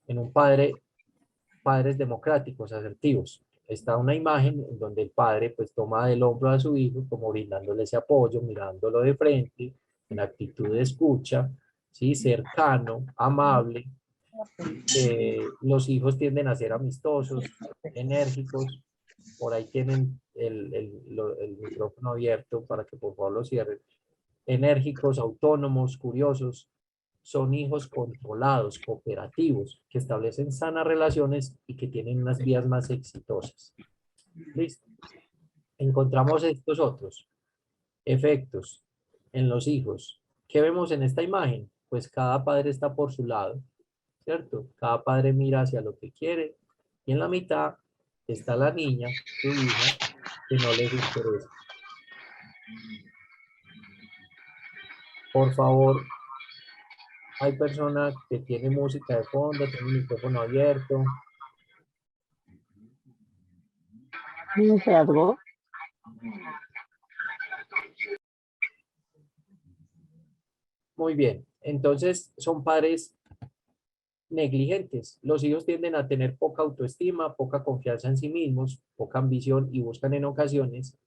en un padres democráticos, asertivos. Está una imagen en donde el padre pues toma del hombro a su hijo como brindándole ese apoyo, mirándolo de frente, en actitud de escucha, ¿sí? Cercano, amable. Los hijos tienden a ser amistosos, enérgicos. Por ahí tienen el micrófono abierto para que por favor lo cierren. Enérgicos, autónomos, curiosos. Son hijos controlados, cooperativos, que establecen sanas relaciones y que tienen unas vías más exitosas. ¿Listo? Encontramos estos otros efectos en los hijos. ¿Qué vemos en esta imagen? Pues cada padre está por su lado, ¿cierto? Cada padre mira hacia lo que quiere y en la mitad está la niña, su hija, que no les interesa. Por favor, hay personas que tienen música de fondo, tienen el micrófono abierto.
¿Se algo?
Muy bien, entonces son padres negligentes. Los hijos tienden a tener poca autoestima, poca confianza en sí mismos, poca ambición y buscan en ocasiones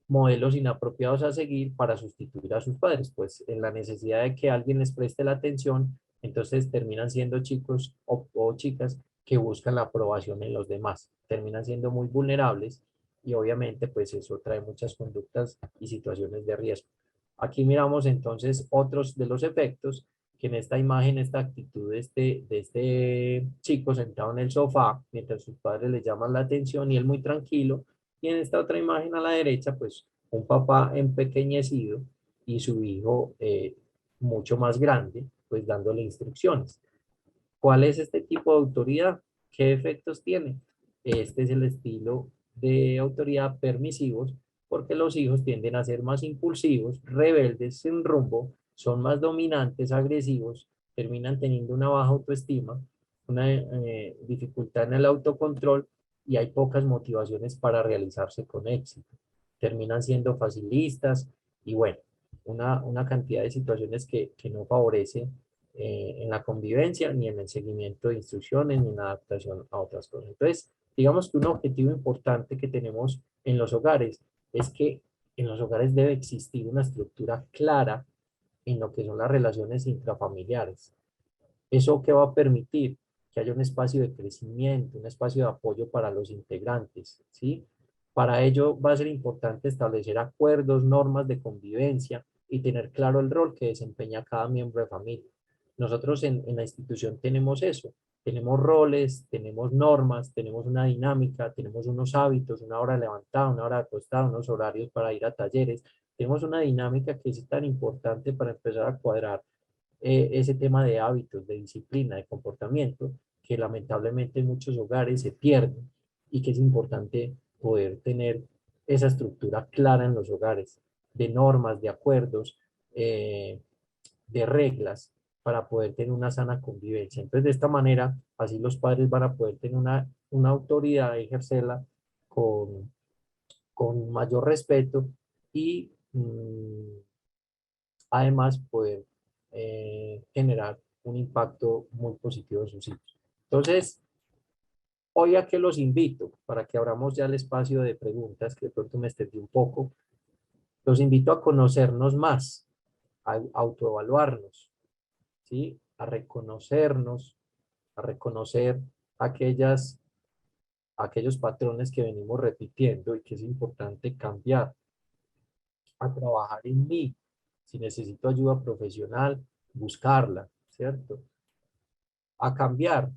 modelos inapropiados a seguir para sustituir a sus padres, pues en la necesidad de que alguien les preste la atención, entonces terminan siendo chicos o chicas que buscan la aprobación en los demás, terminan siendo muy vulnerables y obviamente pues eso trae muchas conductas y situaciones de riesgo. Aquí miramos entonces otros de los efectos que en esta imagen, esta actitud de este chico sentado en el sofá, mientras sus padres le llaman la atención y él muy tranquilo, y en esta otra imagen a la derecha, pues un papá empequeñecido y su hijo mucho más grande, pues dándole instrucciones. ¿Cuál es este tipo de autoridad? ¿Qué efectos tiene? Este es el estilo de autoridad permisivos, porque los hijos tienden a ser más impulsivos, rebeldes, sin rumbo, son más dominantes, agresivos, terminan teniendo una baja autoestima, una dificultad en el autocontrol y hay pocas motivaciones para realizarse con éxito. Terminan siendo facilistas y bueno, una cantidad de situaciones que no favorecen en la convivencia, ni en el seguimiento de instrucciones, ni en la adaptación a otras cosas. Entonces, digamos que un objetivo importante que tenemos en los hogares es que en los hogares debe existir una estructura clara en lo que son las relaciones intrafamiliares. ¿Eso qué va a permitir? Que haya un espacio de crecimiento, un espacio de apoyo para los integrantes, ¿sí? Para ello va a ser importante establecer acuerdos, normas de convivencia y tener claro el rol que desempeña cada miembro de familia. Nosotros en la institución tenemos eso, tenemos roles, tenemos normas, tenemos una dinámica, tenemos unos hábitos, una hora levantada, una hora acostada, unos horarios para ir a talleres. Tenemos una dinámica que es tan importante para empezar a cuadrar ese tema de hábitos, de disciplina, de comportamiento, que lamentablemente en muchos hogares se pierden y que es importante poder tener esa estructura clara en los hogares, de normas, de acuerdos, de reglas, para poder tener una sana convivencia. Entonces, de esta manera, así los padres van a poder tener una autoridad, ejercerla con mayor respeto y además poder generar un impacto muy positivo en sus hijos. Entonces, hoy a que los invito, para que abramos ya el espacio de preguntas, que de pronto me extendí un poco, los invito a conocernos más, a autoevaluarnos, ¿sí? A reconocernos, a reconocer aquellas aquellos patrones que venimos repitiendo y que es importante cambiar, a trabajar en mí. Si necesito ayuda profesional, buscarla, ¿cierto? A cambiar.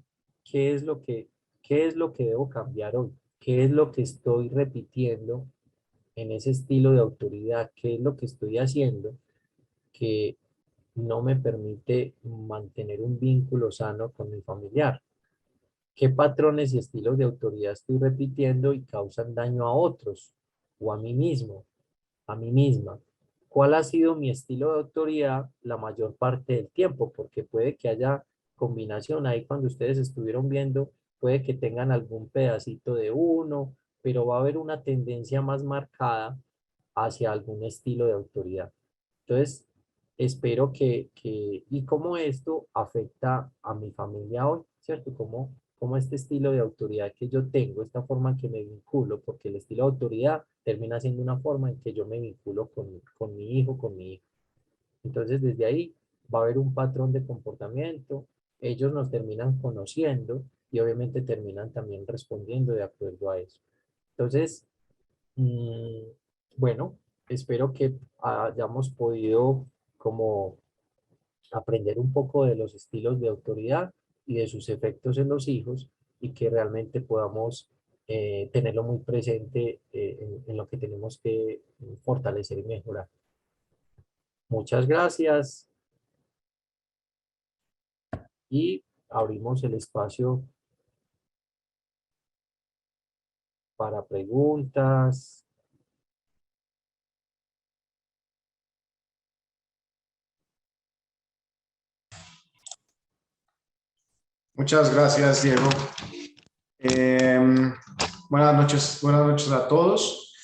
¿Qué es lo que, qué es lo que debo cambiar hoy? ¿Qué es lo que estoy repitiendo en ese estilo de autoridad? ¿Qué es lo que estoy haciendo que no me permite mantener un vínculo sano con mi familiar? ¿Qué patrones y estilos de autoridad estoy repitiendo y causan daño a otros o a mí mismo, a mí misma? ¿Cuál ha sido mi estilo de autoridad la mayor parte del tiempo? Porque puede que haya combinación ahí cuando ustedes estuvieron viendo, puede que tengan algún pedacito de uno, pero va a haber una tendencia más marcada hacia algún estilo de autoridad. Entonces, espero y cómo esto afecta a mi familia hoy, ¿cierto? Cómo este estilo de autoridad que yo tengo, esta forma en que me vinculo, porque el estilo de autoridad termina siendo una forma en que yo me vinculo con mi hijo, con mi hija. Entonces, desde ahí va a haber un patrón de comportamiento, ellos nos terminan conociendo y obviamente terminan también respondiendo de acuerdo a eso. Entonces, Mm, bueno, espero que hayamos podido como aprender un poco de los estilos de autoridad y de sus efectos en los hijos y que realmente podamos tenerlo muy presente en lo que tenemos que fortalecer y mejorar. Muchas gracias y abrimos el espacio para preguntas.
Muchas gracias, Diego. Buenas noches a todos.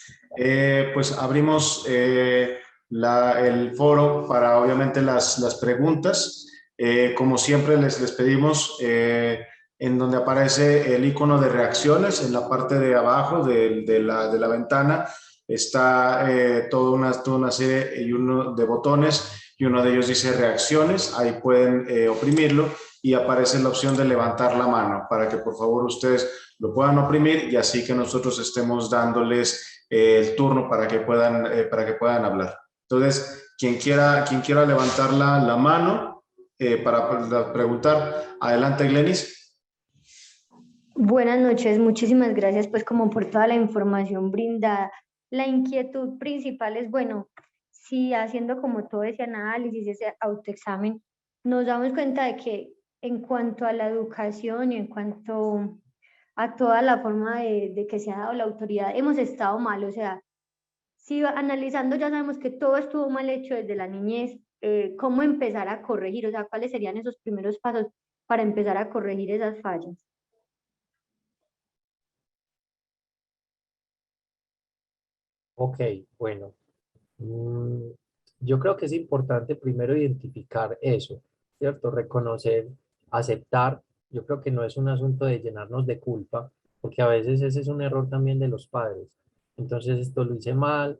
Pues abrimos el foro para obviamente las preguntas. Como siempre les pedimos en donde aparece el icono de reacciones en la parte de abajo de la ventana está toda una serie y uno de botones y uno de ellos dice reacciones. Ahí pueden oprimirlo y aparece la opción de levantar la mano para que por favor ustedes lo puedan oprimir y así que nosotros estemos dándoles el turno para que puedan hablar. Entonces, quien quiera levantar la mano para preguntar, adelante, Glenis.
Buenas noches, muchísimas gracias pues como por toda la información brindada. La inquietud principal es, bueno, si haciendo como todo ese análisis, ese autoexamen, nos damos cuenta de que en cuanto a la educación y en cuanto a toda la forma de que se ha dado la autoridad, hemos estado mal, o sea, si analizando ya sabemos que todo estuvo mal hecho desde la niñez, ¿cómo empezar a corregir? O sea, ¿cuáles serían esos primeros pasos para empezar a corregir esas fallas?
Ok, bueno. Mm, yo creo que es importante primero identificar eso, ¿cierto? Reconocer, aceptar. Yo creo que no es un asunto de llenarnos de culpa, porque a veces ese es un error también de los padres. Entonces esto lo hice mal,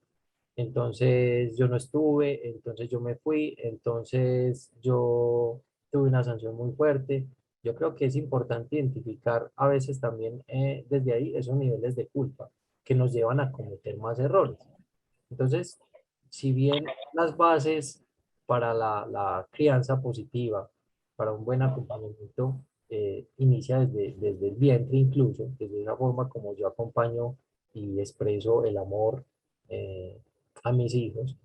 entonces yo no estuve, entonces yo me fui, entonces yo tuve una sanción muy fuerte. Yo creo que es importante identificar a veces también desde ahí esos niveles de culpa que nos llevan a cometer más errores. Entonces, si bien las bases para la crianza positiva, para un buen acompañamiento, inicia desde el vientre incluso, desde esa forma como yo acompaño y expreso el amor a mis hijos,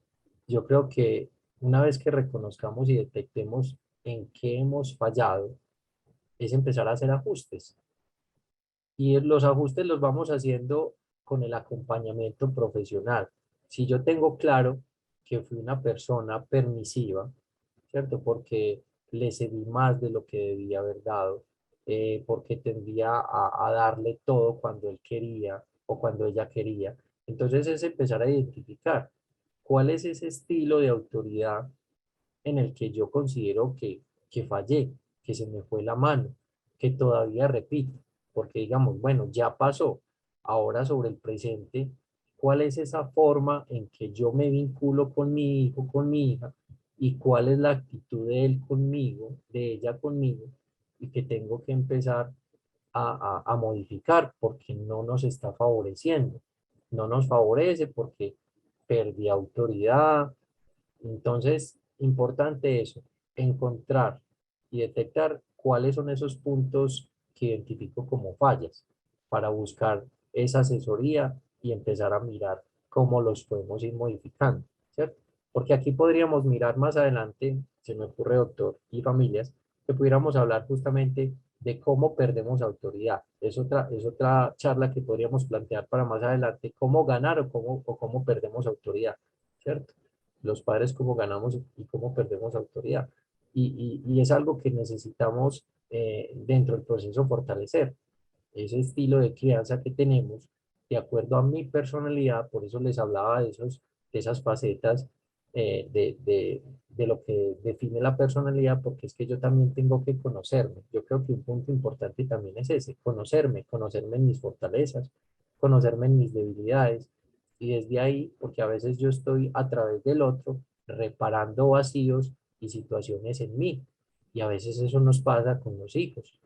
yo creo que una vez que reconozcamos y detectemos en qué hemos fallado, es empezar a hacer ajustes. Y los ajustes los vamos haciendo con el acompañamiento profesional. Si yo tengo claro que fui una persona permisiva, ¿cierto? Porque le cedí más de lo que debía haber dado, porque tendía a darle todo cuando él quería o cuando ella quería. Entonces es empezar a identificar cuál es ese estilo de autoridad en el que yo considero que fallé, que se me fue la mano, que todavía repito, porque digamos, bueno, ya pasó, ahora sobre el presente, ¿cuál es esa forma en que yo me vinculo con mi hijo, con mi hija, y cuál es la actitud de él conmigo, de ella conmigo, y que tengo que empezar a modificar porque no nos está favoreciendo. No nos favorece porque perdí autoridad. Entonces, importante eso, encontrar y detectar cuáles son esos puntos que identifico como fallas para buscar esa asesoría y empezar a mirar cómo los podemos ir modificando, ¿cierto? Porque aquí podríamos mirar más adelante, se me ocurre, doctor, y familias, que pudiéramos hablar justamente de cómo perdemos autoridad. Es otra charla que podríamos plantear para más adelante, cómo ganar o cómo perdemos autoridad, ¿cierto? Los padres cómo ganamos y cómo perdemos autoridad. Y es algo que necesitamos dentro del proceso fortalecer, ese estilo de crianza que tenemos de acuerdo a mi personalidad. Por eso les hablaba de esas facetas de lo que define la personalidad, porque es que yo también tengo que conocerme. Yo creo que un punto importante también es ese, conocerme en mis fortalezas, conocerme en mis debilidades, y desde ahí, porque a veces yo estoy a través del otro reparando vacíos y situaciones en mí, y a veces eso nos pasa con los hijos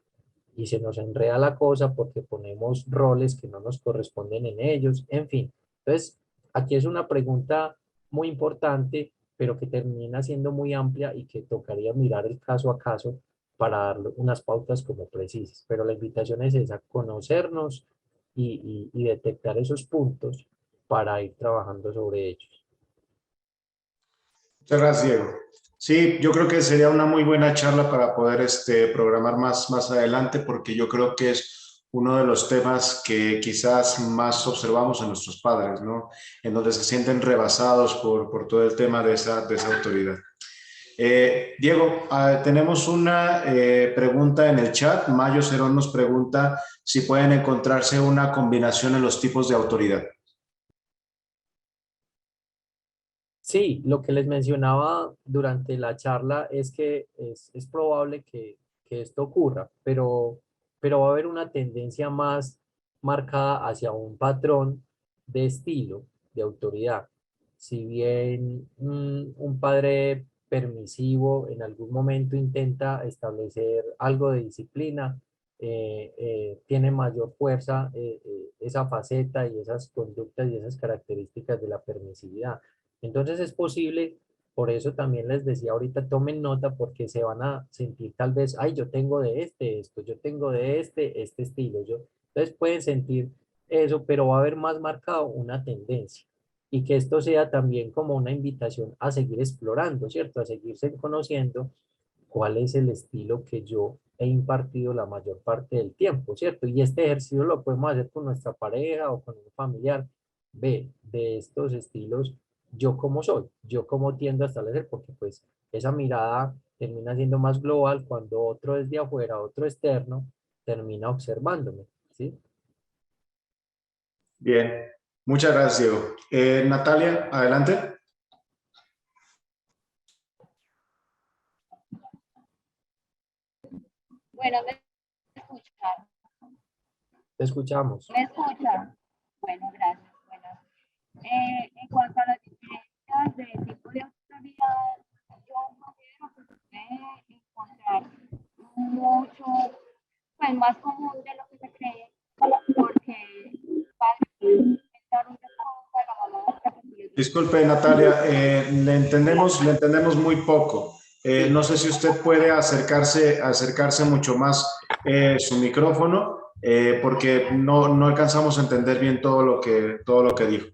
y se nos enreda la cosa porque ponemos roles que no nos corresponden en ellos, en fin. Entonces, aquí es una pregunta muy importante, pero que termina siendo muy amplia y que tocaría mirar el caso a caso para dar unas pautas como precisas. Pero la invitación es esa, conocernos y detectar esos puntos para ir trabajando sobre ellos.
Muchas gracias, Diego. Sí, yo creo que sería una muy buena charla para poder programar más adelante, porque yo creo que es uno de los temas que quizás más observamos en nuestros padres, ¿no? En donde se sienten rebasados por todo el tema de esa autoridad. Diego, tenemos una pregunta en el chat. Mayo Cerón nos pregunta si pueden encontrarse una combinación en los tipos de autoridad.
Sí, lo que les mencionaba durante la charla es que es probable que esto ocurra, pero va a haber una tendencia más marcada hacia un patrón de estilo, de autoridad. Si bien un padre permisivo en algún momento intenta establecer algo de disciplina, tiene mayor fuerza esa faceta y esas conductas y esas características de la permisividad. Entonces es posible, por eso también les decía ahorita, tomen nota porque se van a sentir tal vez, ay, yo tengo de esto, yo tengo de este estilo. Entonces pueden sentir eso, pero va a haber más marcado una tendencia. Y que esto sea también como una invitación a seguir explorando, ¿cierto? A seguirse conociendo cuál es el estilo que yo he impartido la mayor parte del tiempo, ¿cierto? Y este ejercicio lo podemos hacer con nuestra pareja o con un familiar. Ve, de estos estilos yo cómo soy, yo cómo tiendo a establecer, porque pues esa mirada termina siendo más global cuando otro desde afuera, otro externo, termina observándome, ¿sí?
Bien, muchas gracias, Diego. Natalia, adelante.
Bueno, ¿me escuchan?
Te escuchamos.
¿Me escuchan? Bueno, gracias. Bueno, en cuanto a las diferencias de tipo de autoridad, yo considero que se puede encontrar mucho, pues más común de lo que se cree, porque padres inventaron de todo para mamá.
Disculpe, Natalia, le entendemos muy poco. No sé si usted puede acercarse mucho más su micrófono, porque no alcanzamos a entender bien todo lo que dijo.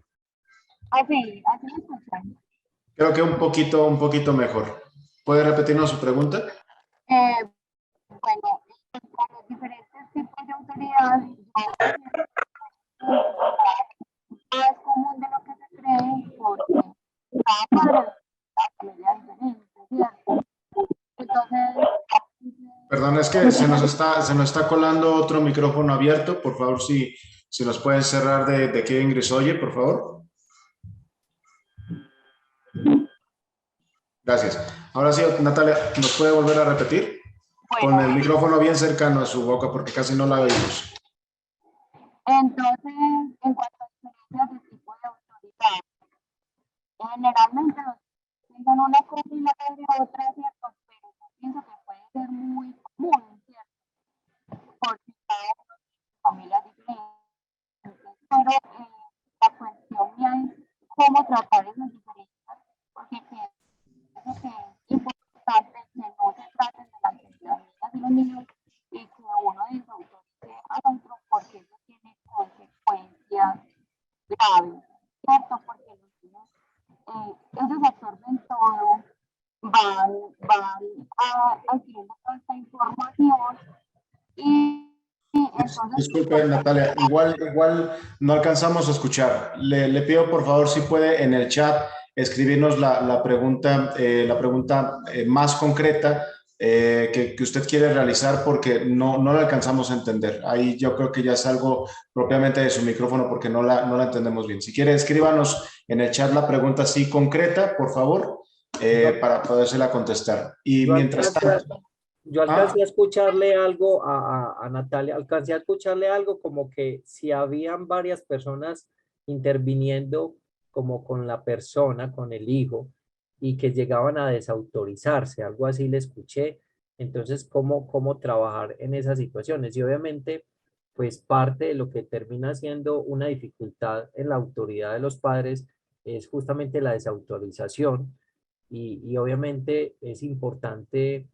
Así me escuchan.
Creo que un poquito mejor. ¿Puede repetirnos su pregunta?
Bueno, con los diferentes tipos de autoridad, es común de lo que se cree, porque cada padre la familia es diferente, ¿cierto? Entonces,
Perdón, es que se nos está colando otro micrófono abierto. Por favor, si nos pueden cerrar de Kevin Grisoye, por favor. Gracias. Ahora sí, Natalia, ¿nos puede volver a repetir?
bueno,
Con el micrófono bien cercano a su boca, porque casi no la oímos.
entonces, en cuanto a diferencias de tipo de autoridad, generalmente los piensan una cosa y la otra, ¿cierto? Pero yo pienso que puede ser muy común, ¿cierto? Porque cada cómo tratar esas diferencias, porque pienso que es importante que no se traten delante de las niñas y los niños y que uno desautorice al otro porque eso tiene consecuencias graves, ¿cierto? Porque los niños, ellos absorben todo, van adquiriendo toda esta información y entonces...
Disculpe, Natalia, igual no alcanzamos a escuchar. Le pido por favor si puede en el chat escribirnos la pregunta más concreta que usted quiere realizar, porque no la alcanzamos a entender. Ahí yo creo que ya es algo propiamente de su micrófono porque no la entendemos bien. Si quiere, escríbanos en el chat la pregunta así concreta, por favor, para podérsela contestar. Y mientras tanto...
Yo alcancé a escucharle algo a Natalia, alcancé a escucharle algo como que si habían varias personas interviniendo como con la persona, con el hijo, y que llegaban a desautorizarse, algo así le escuché. Entonces, ¿cómo trabajar en esas situaciones? Y obviamente, pues parte de lo que termina siendo una dificultad en la autoridad de los padres es justamente la desautorización, y obviamente es importante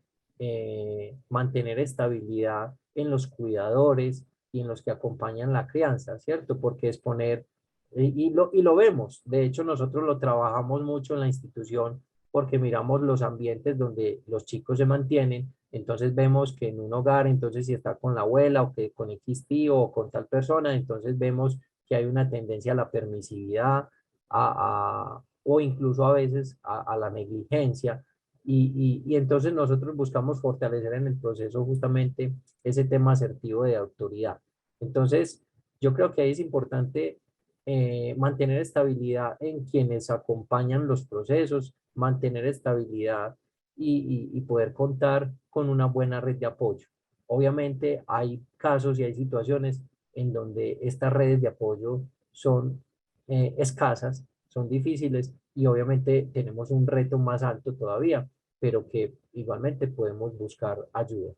mantener estabilidad en los cuidadores y en los que acompañan la crianza, ¿cierto? Porque es poner, y lo vemos, de hecho nosotros lo trabajamos mucho en la institución porque miramos los ambientes donde los chicos se mantienen, entonces vemos que en un hogar, entonces si está con la abuela o que con X tío o con tal persona, entonces vemos que hay una tendencia a la permisividad o incluso a veces a la negligencia. Y entonces nosotros buscamos fortalecer en el proceso justamente ese tema asertivo de autoridad. Entonces, yo creo que ahí es importante mantener estabilidad en quienes acompañan los procesos, mantener estabilidad y poder contar con una buena red de apoyo. Obviamente hay casos y hay situaciones en donde estas redes de apoyo son escasas, son difíciles y obviamente tenemos un reto más alto todavía, pero que igualmente podemos buscar ayuda.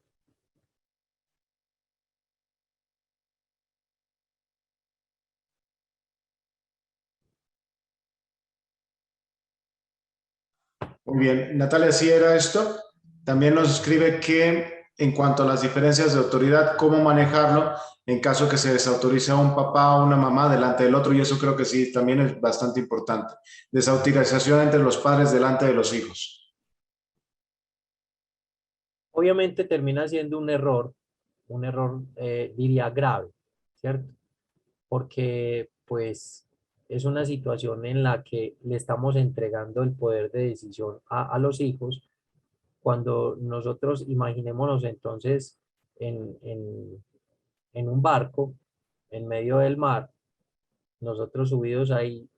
Muy bien, Natalia, ¿sí era esto? También nos escribe que en cuanto a las diferencias de autoridad, ¿cómo manejarlo en caso que se desautorice a un papá o una mamá delante del otro? Y eso creo que sí, también es bastante importante. Desautorización entre los padres delante de los hijos.
Obviamente termina siendo un error diría grave, ¿cierto? Porque pues es una situación en la que le estamos entregando el poder de decisión a los hijos, cuando nosotros imaginémonos entonces en un barco en medio del mar, nosotros subidos ahí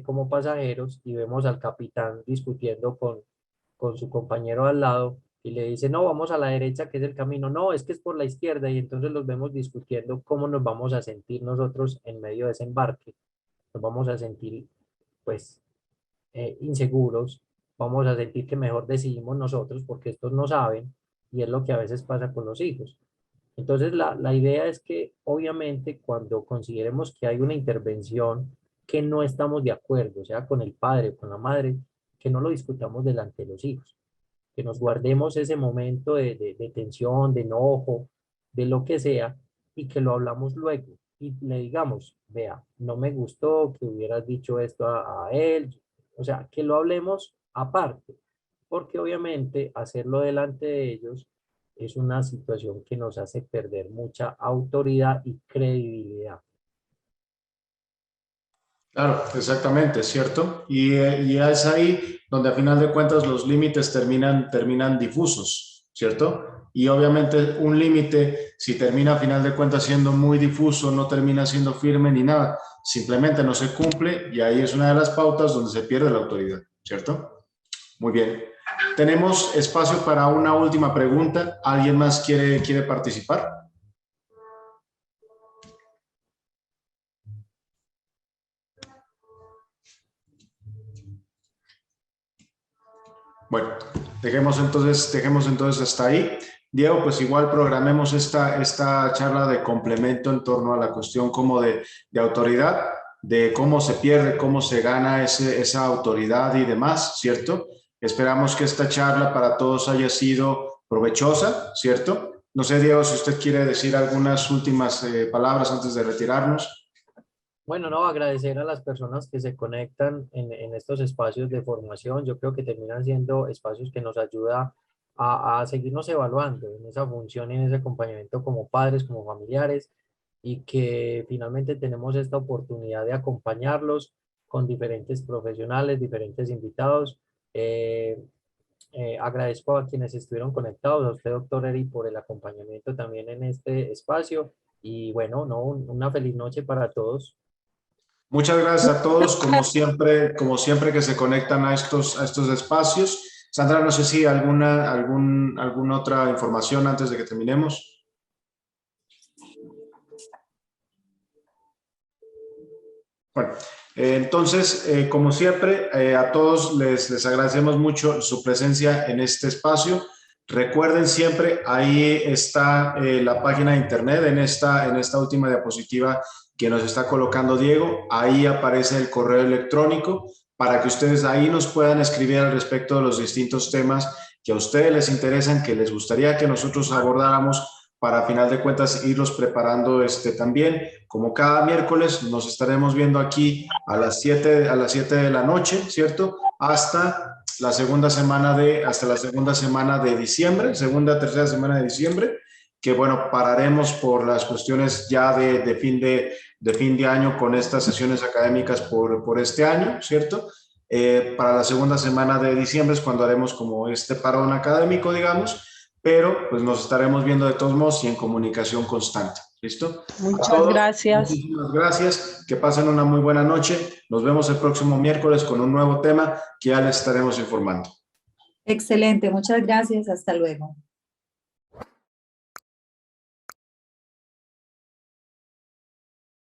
como pasajeros y vemos al capitán discutiendo con su compañero al lado y le dice, no, vamos a la derecha, que es el camino, no, es que es por la izquierda, y entonces los vemos discutiendo cómo nos vamos a sentir nosotros en medio de ese embarque. Nos vamos a sentir, pues, inseguros, vamos a sentir que mejor decidimos nosotros porque estos no saben, y es lo que a veces pasa con los hijos. Entonces, la idea es que obviamente cuando consideremos que hay una intervención que no estamos de acuerdo, sea con el padre o con la madre, que no lo discutamos delante de los hijos, que nos guardemos ese momento de tensión, de enojo, de lo que sea, y que lo hablamos luego. Y le digamos, vea, no me gustó que hubieras dicho esto a él, o sea, que lo hablemos aparte, porque obviamente hacerlo delante de ellos es una situación que nos hace perder mucha autoridad y credibilidad.
Claro, exactamente, ¿cierto? Y es ahí donde a final de cuentas los límites terminan difusos, ¿cierto? Y obviamente un límite, si termina a final de cuentas siendo muy difuso, no termina siendo firme ni nada, simplemente no se cumple y ahí es una de las pautas donde se pierde la autoridad, ¿cierto? Muy bien. Tenemos espacio para una última pregunta. ¿Alguien más quiere participar? Bueno, dejemos entonces hasta ahí. Diego, pues igual programemos esta charla de complemento en torno a la cuestión como de autoridad de cómo se pierde, cómo se gana esa autoridad y demás, ¿cierto? Esperamos que esta charla para todos haya sido provechosa, ¿cierto? No sé, Diego, si usted quiere decir algunas últimas palabras antes de retirarnos.
Bueno, no, agradecer a las personas que se conectan en estos espacios de formación. Yo creo que terminan siendo espacios que nos ayuda a seguirnos evaluando en esa función y en ese acompañamiento como padres, como familiares, y que finalmente tenemos esta oportunidad de acompañarlos con diferentes profesionales, diferentes invitados. Agradezco a quienes estuvieron conectados, a usted, doctor Eri, por el acompañamiento también en este espacio. Y bueno, no, una feliz noche para todos.
Muchas gracias a todos, como siempre que se conectan a estos espacios. Sandra, no sé si alguna otra información antes de que terminemos. Bueno, entonces, como siempre, a todos les agradecemos mucho su presencia en este espacio. Recuerden siempre, ahí está la página de internet en esta última diapositiva que nos está colocando Diego. Ahí aparece el correo electrónico para que ustedes ahí nos puedan escribir al respecto de los distintos temas que a ustedes les interesan, que les gustaría que nosotros abordáramos, para a final de cuentas irlos preparando también. Como cada miércoles nos estaremos viendo aquí a las 7 de la noche, ¿cierto? Hasta la segunda semana de diciembre, tercera semana de diciembre, que bueno, pararemos por las cuestiones ya de fin de año con estas sesiones académicas por este año, ¿cierto? Para la segunda semana de diciembre es cuando haremos como parón académico, digamos, pero pues nos estaremos viendo de todos modos y en comunicación constante. ¿Listo?
Muchas gracias.
Muchísimas gracias. Que pasen una muy buena noche. Nos vemos el próximo miércoles con un nuevo tema que ya les estaremos informando.
Excelente, muchas gracias. Hasta luego.